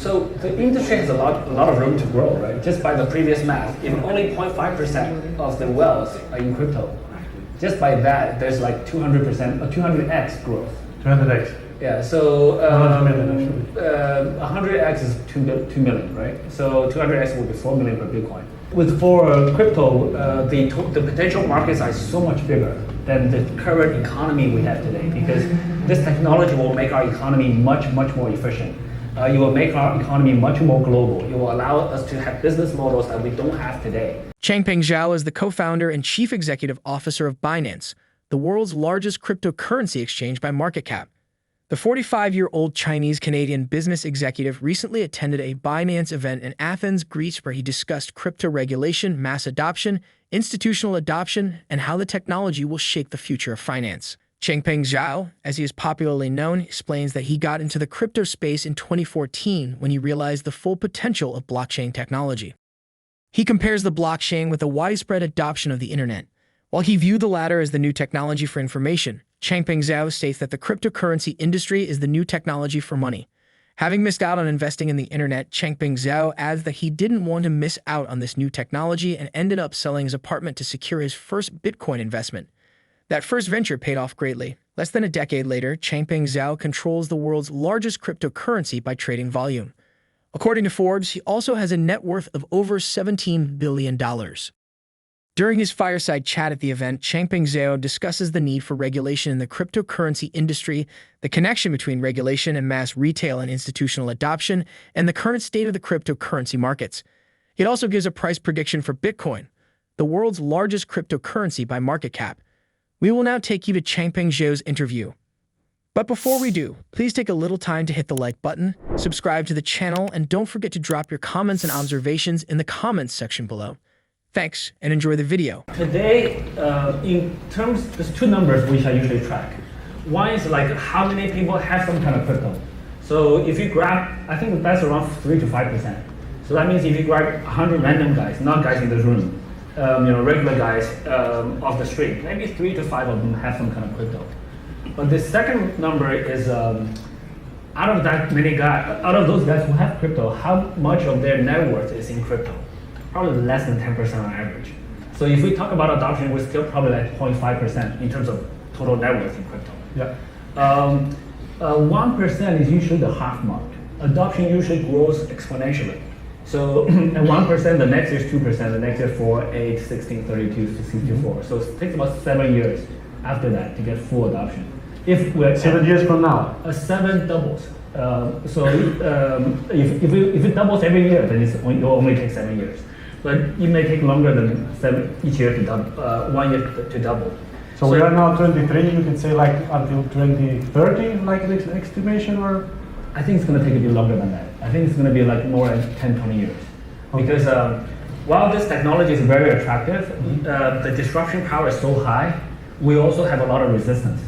So the industry has a lot of room to grow, right? Just by the previous math, if only 0.5% of the wealth are in crypto, just by that, there's like 200% or 200x growth. 200x. Yeah, so 100x is 2 million, right? So 200x will be 4 million per Bitcoin. For crypto, the potential markets are so much bigger than the current economy we have today, because this technology will make our economy much more efficient. It will make our economy much more global. It will allow us to have business models that we don't have today. Changpeng Zhao is the co-founder and chief executive officer of Binance, the world's largest cryptocurrency exchange by market cap. The 45-year-old Chinese-Canadian business executive recently attended a Binance event in Athens, Greece, where he discussed crypto regulation, mass adoption, institutional adoption, and how the technology will shape the future of finance. Changpeng Zhao, as he is popularly known, explains that he got into the crypto space in 2014 when he realized the full potential of blockchain technology. He compares the blockchain with the widespread adoption of the internet. While he viewed the latter as the new technology for information, Changpeng Zhao states that the cryptocurrency industry is the new technology for money. Having missed out on investing in the internet, Changpeng Zhao adds that he didn't want to miss out on this new technology and ended up selling his apartment to secure his first Bitcoin investment. That first venture paid off greatly. Less than a decade later, Changpeng Zhao controls the world's largest cryptocurrency by trading volume. According to Forbes, he also has a net worth of over $17 billion. During his fireside chat at the event, Changpeng Zhao discusses the need for regulation in the cryptocurrency industry, the connection between regulation and mass retail and institutional adoption, and the current state of the cryptocurrency markets. It also gives a price prediction for Bitcoin, the world's largest cryptocurrency by market cap. We will now take you to Changpeng Zhao's interview. But before we do, please take a little time to hit the like button, subscribe to the channel, and don't forget to drop your comments and observations in the comments section below. Thanks, and enjoy the video. Today, in terms, there's two numbers which I usually track. One is like how many people have some kind of crypto. So if you grab, I think that's around 3 to 5%. So that means if you grab 100 random guys, not guys in the room, regular guys off the street, maybe 3 to 5 of them have some kind of crypto. But the second number is out of those guys who have crypto, how much of their net worth is in crypto? Probably less than 10% on average. So if we talk about adoption, we're still probably like 0.5% in terms of total net worth in crypto. Yeah. 1% is usually the half mark. Adoption usually grows exponentially. So at 1%, the next year is 2%, the next year 4, 8, 16, 32, 64. So it takes about 7 years after that to get full adoption. If we're 7 years from now? 7 doubles. If it doubles every year, then it will only take 7 years. But it may take longer than each year to double, 1 year to double. So we are now 23, you can say like until 2030, like this estimation, or? I think it's going to take a bit longer than that. I think it's going to be like more than 10, 20 years. Okay. Because while this technology is very attractive, the disruption power is so high, we also have a lot of resistance.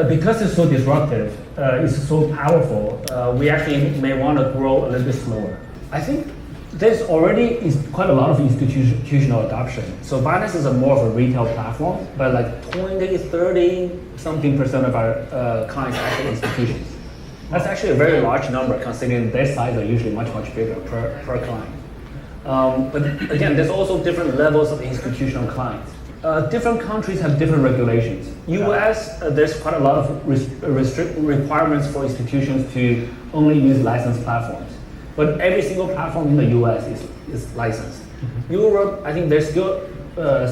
Because it's so disruptive, it's so powerful, we actually may want to grow a little bit slower. I think there's already quite a lot of institutional adoption. So Binance is more of a retail platform, but like 20, 30 something percent of our clients are actually institutions. That's actually a very large number considering their size are usually much bigger per client. But again, there's also different levels of institutional clients. Different countries have different regulations. US, there's quite a lot of requirements for institutions to only use licensed platforms. But every single platform in the US is licensed. Europe, I think there's still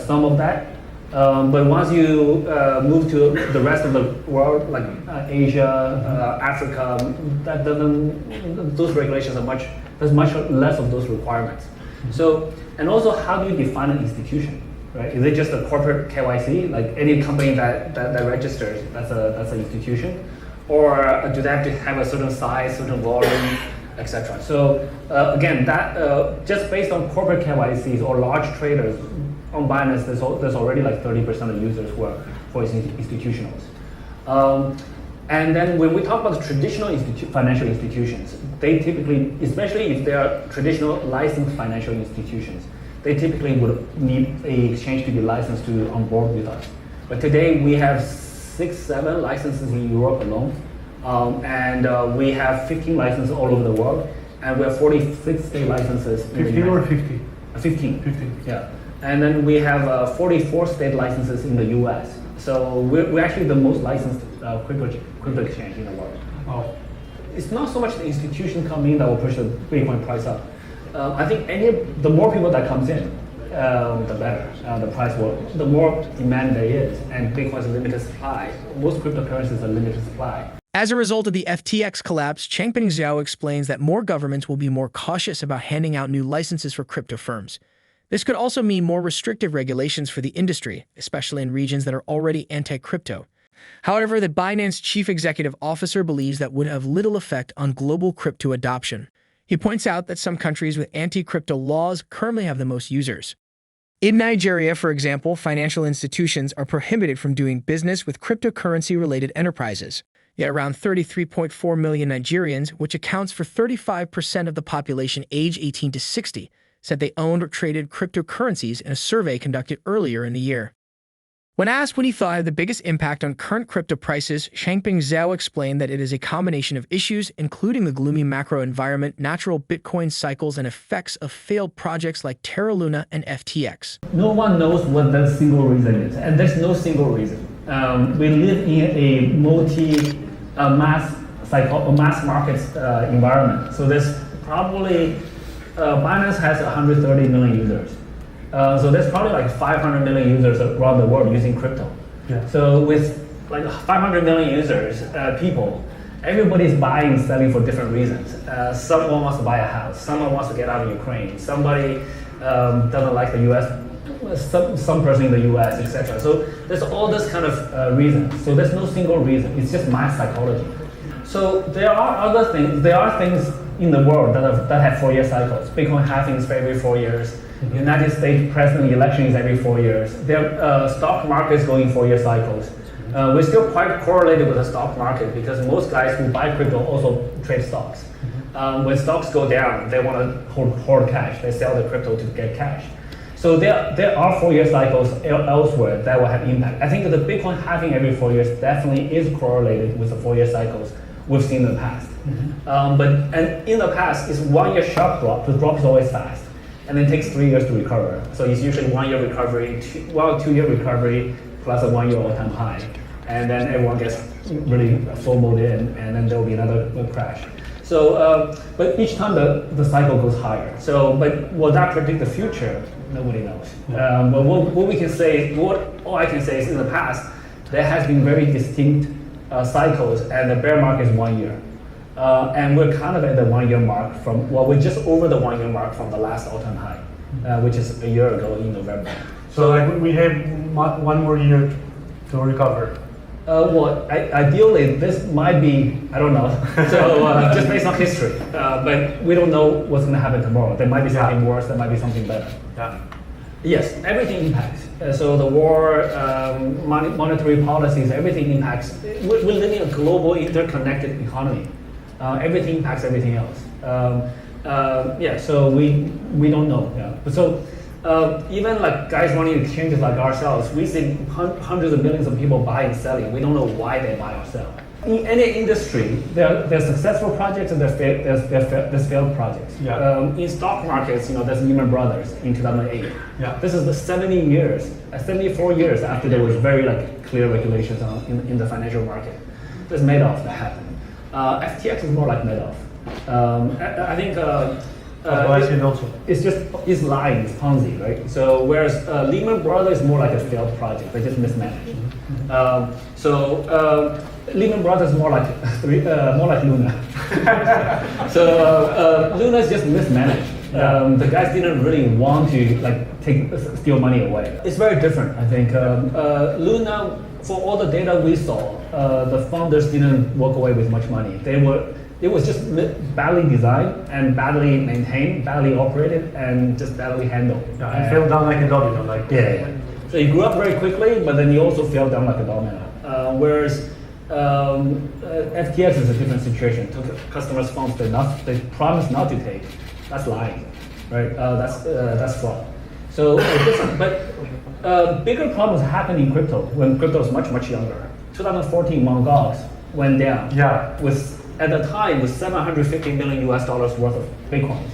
some of that. But once you move to the rest of the world, like Asia, Africa, those regulations there's much less of those requirements. So, and also how do you define an institution? Right? Is it just a corporate KYC, like any company that registers, that's an institution? Or do they have to have a certain size, certain volume, etc.? So again, that just based on corporate KYCs or large traders on Binance, there's already like 30% of users who are for institutionals. And then when we talk about the traditional financial institutions, they typically, especially if they are traditional licensed financial institutions, they typically would need an exchange to be licensed to onboard with us. But today we have 6, 7 licenses in Europe alone, and we have 15 licenses all over the world. and we have 46 state licenses. 15 or 50? 15. 15. Yeah. And then we have 44 state licenses in the US. So we're actually the most licensed crypto exchange in the world. Oh. It's not so much the institution coming in that will push the Bitcoin price up. I think the more people that comes in, the better. The more demand there is, and Bitcoin's a limited supply. Most cryptocurrencies are limited supply. As a result of the FTX collapse, Changpeng Zhao explains that more governments will be more cautious about handing out new licenses for crypto firms. This could also mean more restrictive regulations for the industry, especially in regions that are already anti-crypto. However, the Binance chief executive officer believes that would have little effect on global crypto adoption. He points out that some countries with anti-crypto laws currently have the most users. In Nigeria, for example, financial institutions are prohibited from doing business with cryptocurrency-related enterprises. Yet around 33.4 million Nigerians, which accounts for 35% of the population age 18 to 60, said they owned or traded cryptocurrencies in a survey conducted earlier in the year. When asked what he thought had the biggest impact on current crypto prices, Changpeng Zhao explained that it is a combination of issues, including the gloomy macro environment, natural Bitcoin cycles, and effects of failed projects like Terra Luna and FTX. No one knows what the single reason is, and there's no single reason. We live in a mass market environment. So there's probably Binance has 130 million users. So there's probably like 500 million users around the world using crypto. Yeah. So with like 500 million users, everybody's buying and selling for different reasons. Someone wants to buy a house. Someone wants to get out of Ukraine. Somebody doesn't like the US. Some person in the US, etc. So there's all this kind of reasons. So there's no single reason. It's just mass psychology. So there are other things. There are things in the world that have 4-year cycles. Bitcoin halving is every 4 years. Mm-hmm. United States president election is every 4 years. There stock markets going 4-year cycles. We're still quite correlated with the stock market because most guys who buy crypto also trade stocks. Mm-hmm. When stocks go down, they want to hoard cash. They sell the crypto to get cash. So there are 4-year cycles elsewhere that will have impact. I think that the Bitcoin halving every 4 years definitely is correlated with the 4-year cycles we've seen in the past. Mm-hmm. And in the past, it's 1 year sharp drop. The drop is always fast, and it takes 3 years to recover. So it's usually 1 year recovery, 2 year recovery plus a 1 year all-time high, and then everyone gets really FOMO'd in, and then there will be another crash. So, but each time the cycle goes higher. So, but will that predict the future? Nobody knows. But what we can say, all I can say is in the past, there has been very distinct cycles, and the bear market is 1 year. And we're kind of at the 1 year mark we're just over the 1 year mark from the last all-time high, which is a year ago in November. So like we have 1 more year to recover. Ideally, this might be, I don't know, so just based on history. But we don't know what's going to happen tomorrow. There might be something worse, there might be something better. Yeah. Yes, everything impacts. So the war, monetary policies, everything impacts. We live in a global interconnected economy. Everything impacts everything else. So we don't know. Yeah. But so even like guys running exchanges like ourselves, we see hundreds of millions of people buying and selling. We don't know why they buy or sell. In any industry, there's successful projects and there's failed projects. Yeah. In stock markets, there's Lehman Brothers in 2008. Yeah. This is the 74 years after there was very clear regulations in the financial market. There's Madoff that happened. FTX is more like Madoff. I think it's lying, it's Ponzi, right? So whereas Lehman Brothers is more like a failed project, they just mismanaged. Lehman Brothers is more like Luna. So Luna is just mismanaged. The guys didn't really want to steal money away. It's very different, I think. Luna, for all the data we saw, the founders didn't walk away with much money. It was just badly designed and badly maintained, badly operated, and just badly handled. Yeah, and fell down like a domino. Yeah. So you grew up very quickly, but then you also fell down like a domino. Whereas FTX is a different situation. Took customers' funds they promised not to take. That's lying, right? That's fraud. So different, but bigger problems happen in crypto when crypto is much younger. 2014, Mt. Gox went down with at the time was 750 million US dollars worth of Bitcoins.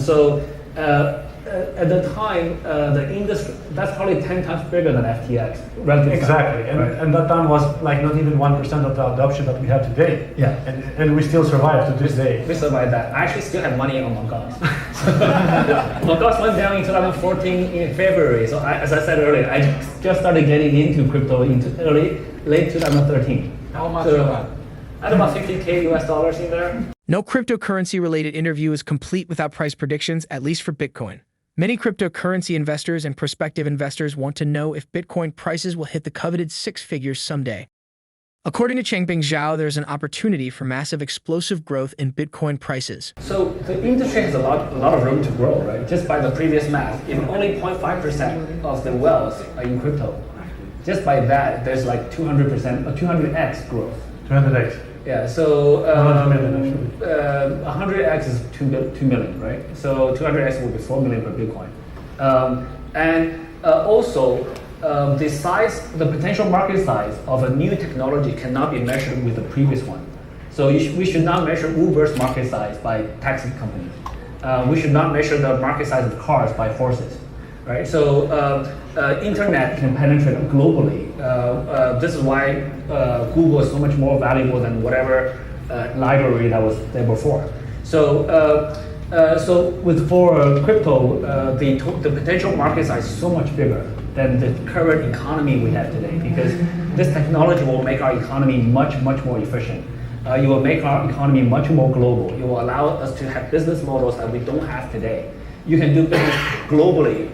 So at the time, the industry, that's probably 10 times bigger than FTX. Exactly, and that time was like not even 1% of the adoption that we have today. Yeah. And we still survive to this day. We survived that. I actually still have money on Mongoose. Mongoose went down in 2014 in February. So as I said earlier, I just started getting into crypto into late 2013. How much So, of that? I had about 50K US dollars in there. No cryptocurrency-related interview is complete without price predictions, at least for Bitcoin. Many cryptocurrency investors and prospective investors want to know if Bitcoin prices will hit the coveted 6 figures someday. According to Changbing Zhao, there's an opportunity for massive explosive growth in Bitcoin prices. So the industry has a lot of room to grow, right? Just by the previous math, if only 0.5% of the wealth are in crypto, just by that, there's like 200% or 200x growth. 200x. Yeah, so 100x is 2 million, right? So 200x will be 4 million per Bitcoin. Also, the potential market size of a new technology cannot be measured with the previous one. So we should not measure Uber's market size by taxi companies. We should not measure the market size of cars by horses, right? So internet can penetrate globally. This is why Google is so much more valuable than whatever library that was there before. So for crypto, the potential market size is so much bigger than the current economy we have today, because this technology will make our economy much more efficient. It will make our economy much more global. It will allow us to have business models that we don't have today. You can do business globally,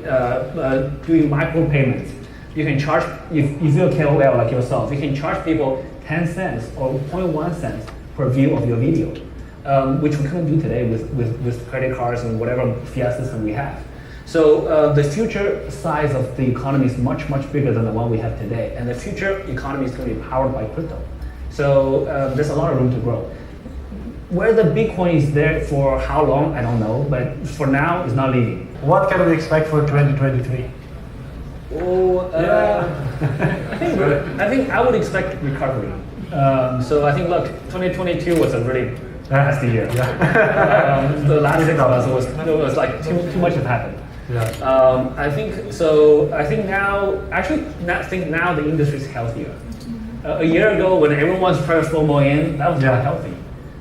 doing micropayments. You can charge, if you're a KOL like yourself, you can charge people 10 cents or 0.1 cents per view of your video, which we couldn't do today with credit cards and whatever fiat system we have. So the future size of the economy is much bigger than the one we have today, and the future economy is going to be powered by crypto. So there's a lot of room to grow. Whether Bitcoin is there for how long, I don't know, but for now, it's not leaving. What can we expect for 2023? I think I would expect recovery. So I think, look, 2022 was a really nasty year. The last 6 months was like too much had happened. Yeah. I think now the industry is healthier. A year ago, when everyone was trying to FOMO in, that was not healthy.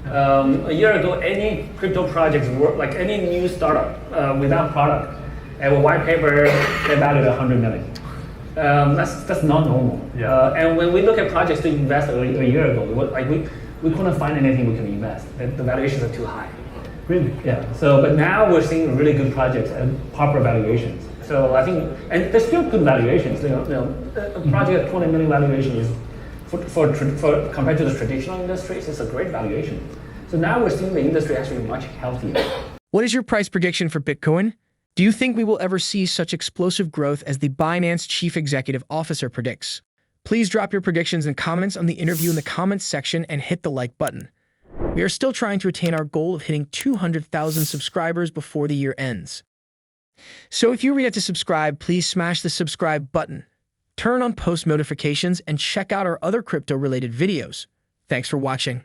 A year ago, any crypto projects were like any new startup without product and a white paper, they valued 100 million. That's not normal. Yeah. And when we look at projects to invest a year ago, we couldn't find anything we can invest. The valuations are too high. Really? Yeah. So, but now we're seeing really good projects and proper valuations. So I think, and there's still good valuations. A project at 20 million valuation is, for compared to the traditional industries, it's a great valuation. So now we're seeing the industry actually much healthier. What is your price prediction for Bitcoin? Do you think we will ever see such explosive growth as the Binance Chief Executive Officer predicts? Please drop your predictions and comments on the interview in the comments section and hit the like button. We are still trying to attain our goal of hitting 200,000 subscribers before the year ends. So if you are yet to subscribe, please smash the subscribe button, turn on post notifications, and check out our other crypto-related videos. Thanks for watching.